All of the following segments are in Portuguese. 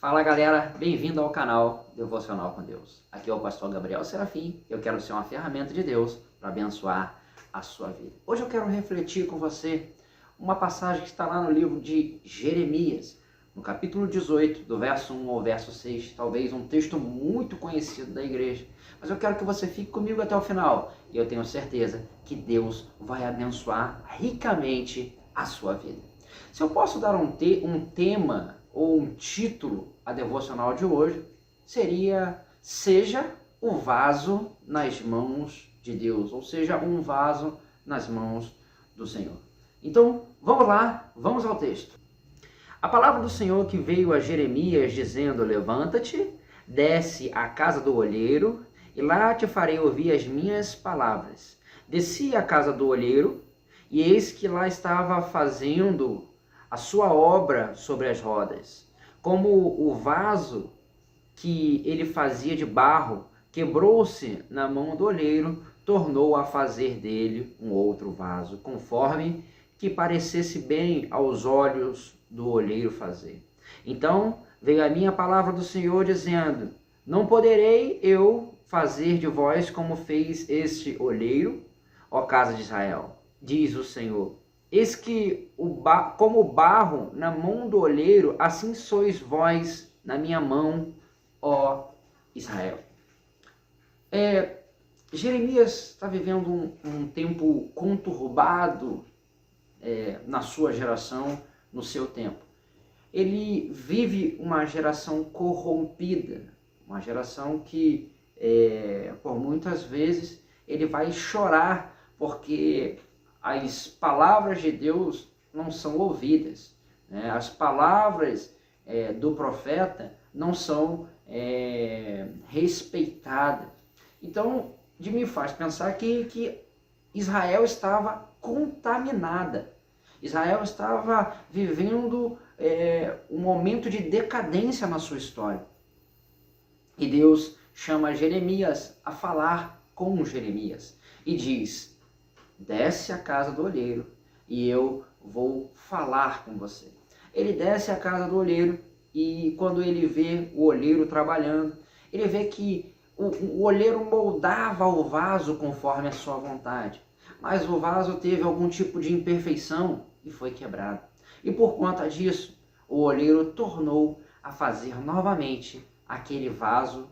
Fala galera, bem-vindo ao canal Devocional com Deus. Aqui é o pastor Gabriel Serafim. Eu quero ser uma ferramenta de Deus para abençoar a sua vida. Hoje eu quero refletir com você uma passagem que está lá no livro de Jeremias, no capítulo 18, do verso 1 ao verso 6, talvez um texto muito conhecido da igreja. Mas eu quero que você fique comigo até o final e eu tenho certeza que Deus vai abençoar ricamente a sua vida. Se eu posso dar um tema ou um título à devocional de hoje, seria Seja o vaso nas mãos de Deus, ou seja, um vaso nas mãos do Senhor. Então, vamos lá, vamos ao texto. A palavra do Senhor que veio a Jeremias dizendo: levanta-te, desce à casa do olheiro, e lá te farei ouvir as minhas palavras. Desci à casa do olheiro, e eis que lá estava fazendo a sua obra sobre as rodas. Como o vaso que ele fazia de barro quebrou-se na mão do olheiro, tornou a fazer dele um outro vaso, conforme que parecesse bem aos olhos do olheiro fazer. Então veio a minha palavra do Senhor dizendo: não poderei eu fazer de vós como fez este olheiro, ó casa de Israel, diz o Senhor. Eis que, como o barro na mão do olheiro, assim sois vós na minha mão, ó Israel. Jeremias está vivendo um tempo conturbado na sua geração, no seu tempo. Ele vive uma geração corrompida, uma geração que, por muitas vezes, ele vai chorar porque as palavras de Deus não são ouvidas, né? As palavras do profeta não são respeitadas. Então, me faz pensar que Israel estava contaminada. Israel estava vivendo um momento de decadência na sua história. E Deus chama Jeremias a falar com Jeremias e diz: desce à casa do olheiro e eu vou falar com você. Ele desce à casa do olheiro e quando ele vê o olheiro trabalhando, ele vê que o olheiro moldava o vaso conforme a sua vontade. Mas o vaso teve algum tipo de imperfeição e foi quebrado. E por conta disso, o olheiro tornou a fazer novamente aquele vaso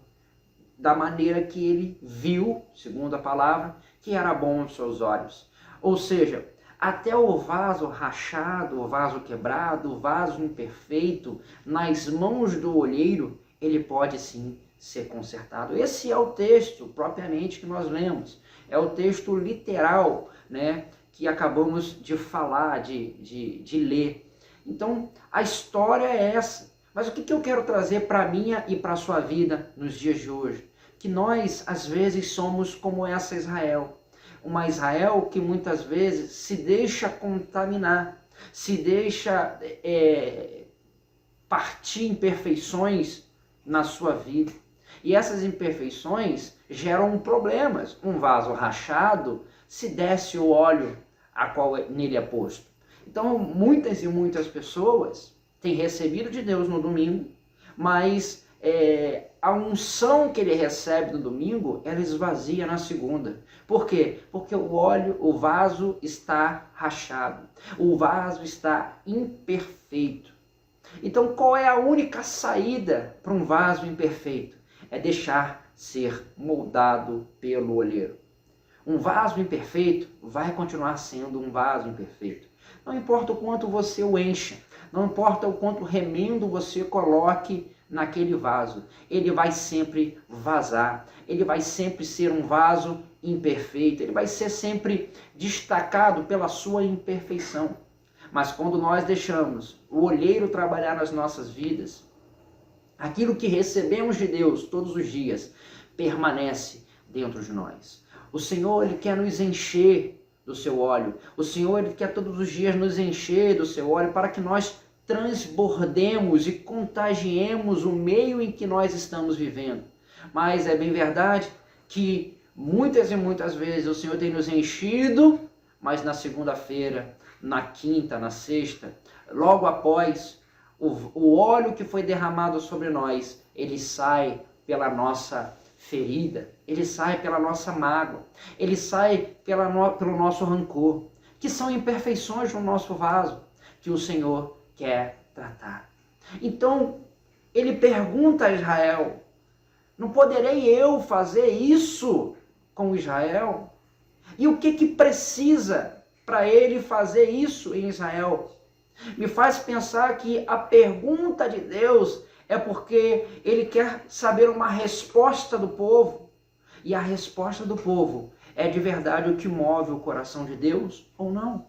da maneira que ele viu, segundo a palavra, que era bom aos seus olhos. Ou seja, até o vaso rachado, o vaso quebrado, o vaso imperfeito, nas mãos do olheiro, ele pode sim ser consertado. Esse é o texto propriamente que nós lemos. É o texto literal, né, que acabamos de falar, de ler. Então, a história é essa. Mas o que eu quero trazer para a minha e para a sua vida nos dias de hoje? Que nós, às vezes, somos como essa Israel. Uma Israel que muitas vezes se deixa contaminar, se deixa partir imperfeições na sua vida. E essas imperfeições geram problemas. Um vaso rachado, se desce o óleo a qual nele é posto. Então, muitas e muitas pessoas têm recebido de Deus no domingo, mas a unção que ele recebe no domingo, ela esvazia na segunda. Por quê? Porque o vaso está rachado, o vaso está imperfeito. Então, qual é a única saída para um vaso imperfeito? É deixar ser moldado pelo olheiro. Um vaso imperfeito vai continuar sendo um vaso imperfeito. Não importa o quanto você o encha, não importa o quanto remendo você coloque naquele vaso, ele vai sempre vazar, ele vai sempre ser um vaso imperfeito, ele vai ser sempre destacado pela sua imperfeição. Mas quando nós deixamos o olheiro trabalhar nas nossas vidas, aquilo que recebemos de Deus todos os dias permanece dentro de nós. O Senhor, ele quer nos encher do seu óleo. O Senhor, ele quer todos os dias nos encher do seu óleo para que nós transbordemos e contagiemos o meio em que nós estamos vivendo. Mas é bem verdade que muitas e muitas vezes o Senhor tem nos enchido, mas na segunda-feira, na quinta, na sexta, logo após O óleo que foi derramado sobre nós, ele sai pela nossa ferida, ele sai pela nossa mágoa, ele sai pelo nosso rancor, que são imperfeições no nosso vaso, que o Senhor quer tratar. Então, ele pergunta a Israel, não poderei eu fazer isso com Israel? E o que precisa para ele fazer isso em Israel? Me faz pensar que a pergunta de Deus é porque ele quer saber uma resposta do povo. E a resposta do povo é de verdade o que move o coração de Deus ou não?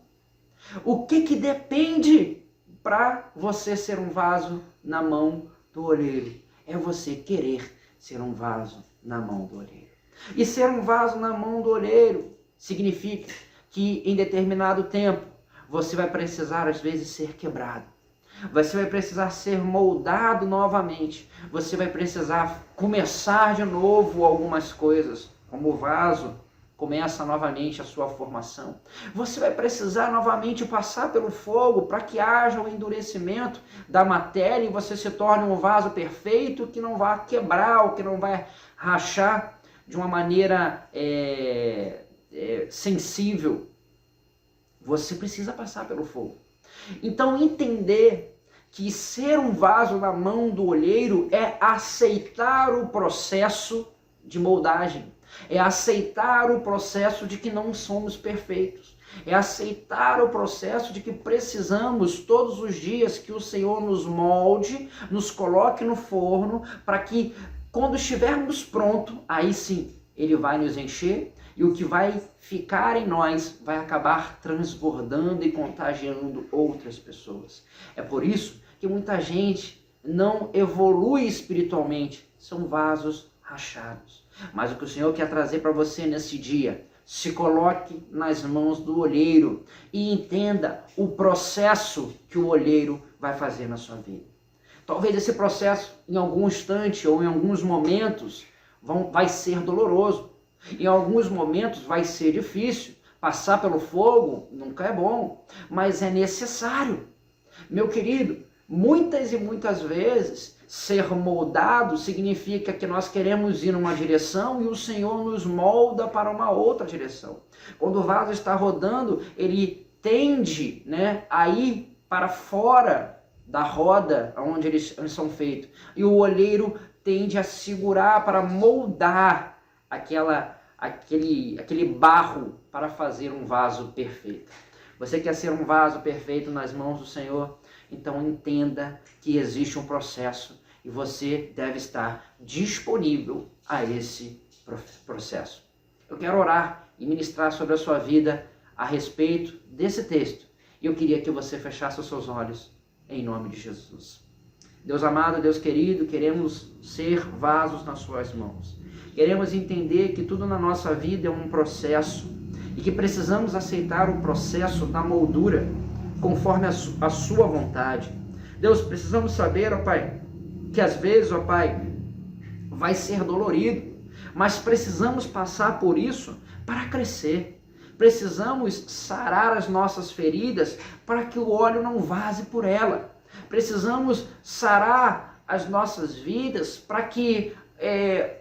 O que depende para você ser um vaso na mão do olheiro? É você querer ser um vaso na mão do olheiro. E ser um vaso na mão do olheiro significa que em determinado tempo você vai precisar às vezes ser quebrado. Você vai precisar ser moldado novamente. Você vai precisar começar de novo algumas coisas, como o vaso começa novamente a sua formação. Você vai precisar novamente passar pelo fogo para que haja o endurecimento da matéria e você se torne um vaso perfeito que não vai quebrar ou que não vai rachar de uma maneira sensível. Você precisa passar pelo fogo. Então, entender que ser um vaso na mão do olheiro é aceitar o processo de moldagem, é aceitar o processo de que não somos perfeitos, é aceitar o processo de que precisamos todos os dias que o Senhor nos molde, nos coloque no forno, para que quando estivermos prontos, aí sim, Ele vai nos encher e o que vai ficar em nós vai acabar transbordando e contagiando outras pessoas. É por isso que muita gente não evolui espiritualmente, são vasos rachados. Mas o que o Senhor quer trazer para você nesse dia, se coloque nas mãos do olheiro e entenda o processo que o olheiro vai fazer na sua vida. Talvez esse processo, em algum instante ou em alguns momentos, vai ser doloroso. Em alguns momentos vai ser difícil. Passar pelo fogo nunca é bom, mas é necessário. Meu querido, muitas e muitas vezes, ser moldado significa que nós queremos ir numa direção e o Senhor nos molda para uma outra direção. Quando o vaso está rodando, ele tende, a ir para fora da roda onde eles são feitos. E o olheiro tende a segurar para moldar aquele barro para fazer um vaso perfeito. Você quer ser um vaso perfeito nas mãos do Senhor? Então entenda que existe um processo e você deve estar disponível a esse processo. Eu quero orar e ministrar sobre a sua vida a respeito desse texto. E eu queria que você fechasse os seus olhos em nome de Jesus. Deus amado, Deus querido, queremos ser vasos nas suas mãos. Queremos entender que tudo na nossa vida é um processo e que precisamos aceitar o processo da moldura conforme a sua vontade. Deus, precisamos saber, ó Pai, que às vezes, ó Pai, vai ser dolorido, mas precisamos passar por isso para crescer. Precisamos sarar as nossas feridas para que o óleo não vaze por ela. Precisamos sarar as nossas vidas para que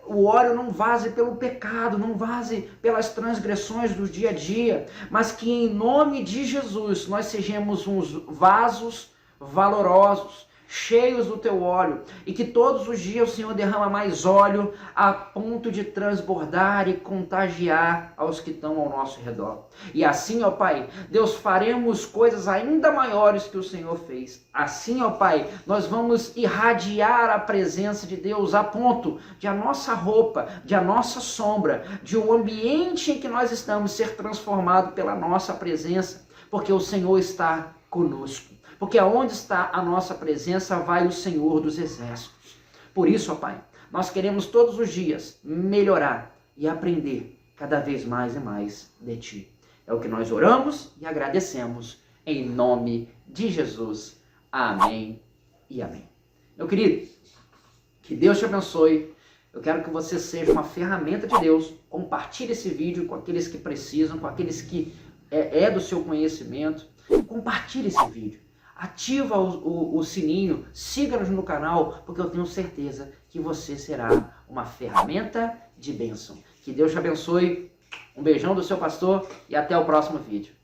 o óleo não vaze pelo pecado, não vaze pelas transgressões do dia a dia, mas que em nome de Jesus nós sejamos uns vasos valorosos, cheios do teu óleo, e que todos os dias o Senhor derrama mais óleo a ponto de transbordar e contagiar aos que estão ao nosso redor. E assim, ó Pai, Deus, faremos coisas ainda maiores que o Senhor fez. Assim, ó Pai, nós vamos irradiar a presença de Deus a ponto de a nossa roupa, de a nossa sombra, de o ambiente em que nós estamos ser transformado pela nossa presença, porque o Senhor está conosco. Porque aonde está a nossa presença, vai o Senhor dos Exércitos. Por isso, ó Pai, nós queremos todos os dias melhorar e aprender cada vez mais e mais de Ti. É o que nós oramos e agradecemos em nome de Jesus. Amém e amém. Meu querido, que Deus te abençoe. Eu quero que você seja uma ferramenta de Deus. Compartilhe esse vídeo com aqueles que precisam, com aqueles que é do seu conhecimento. Compartilhe esse vídeo. ativa o sininho, siga-nos no canal, porque eu tenho certeza que você será uma ferramenta de bênção. Que Deus te abençoe, um beijão do seu pastor e até o próximo vídeo.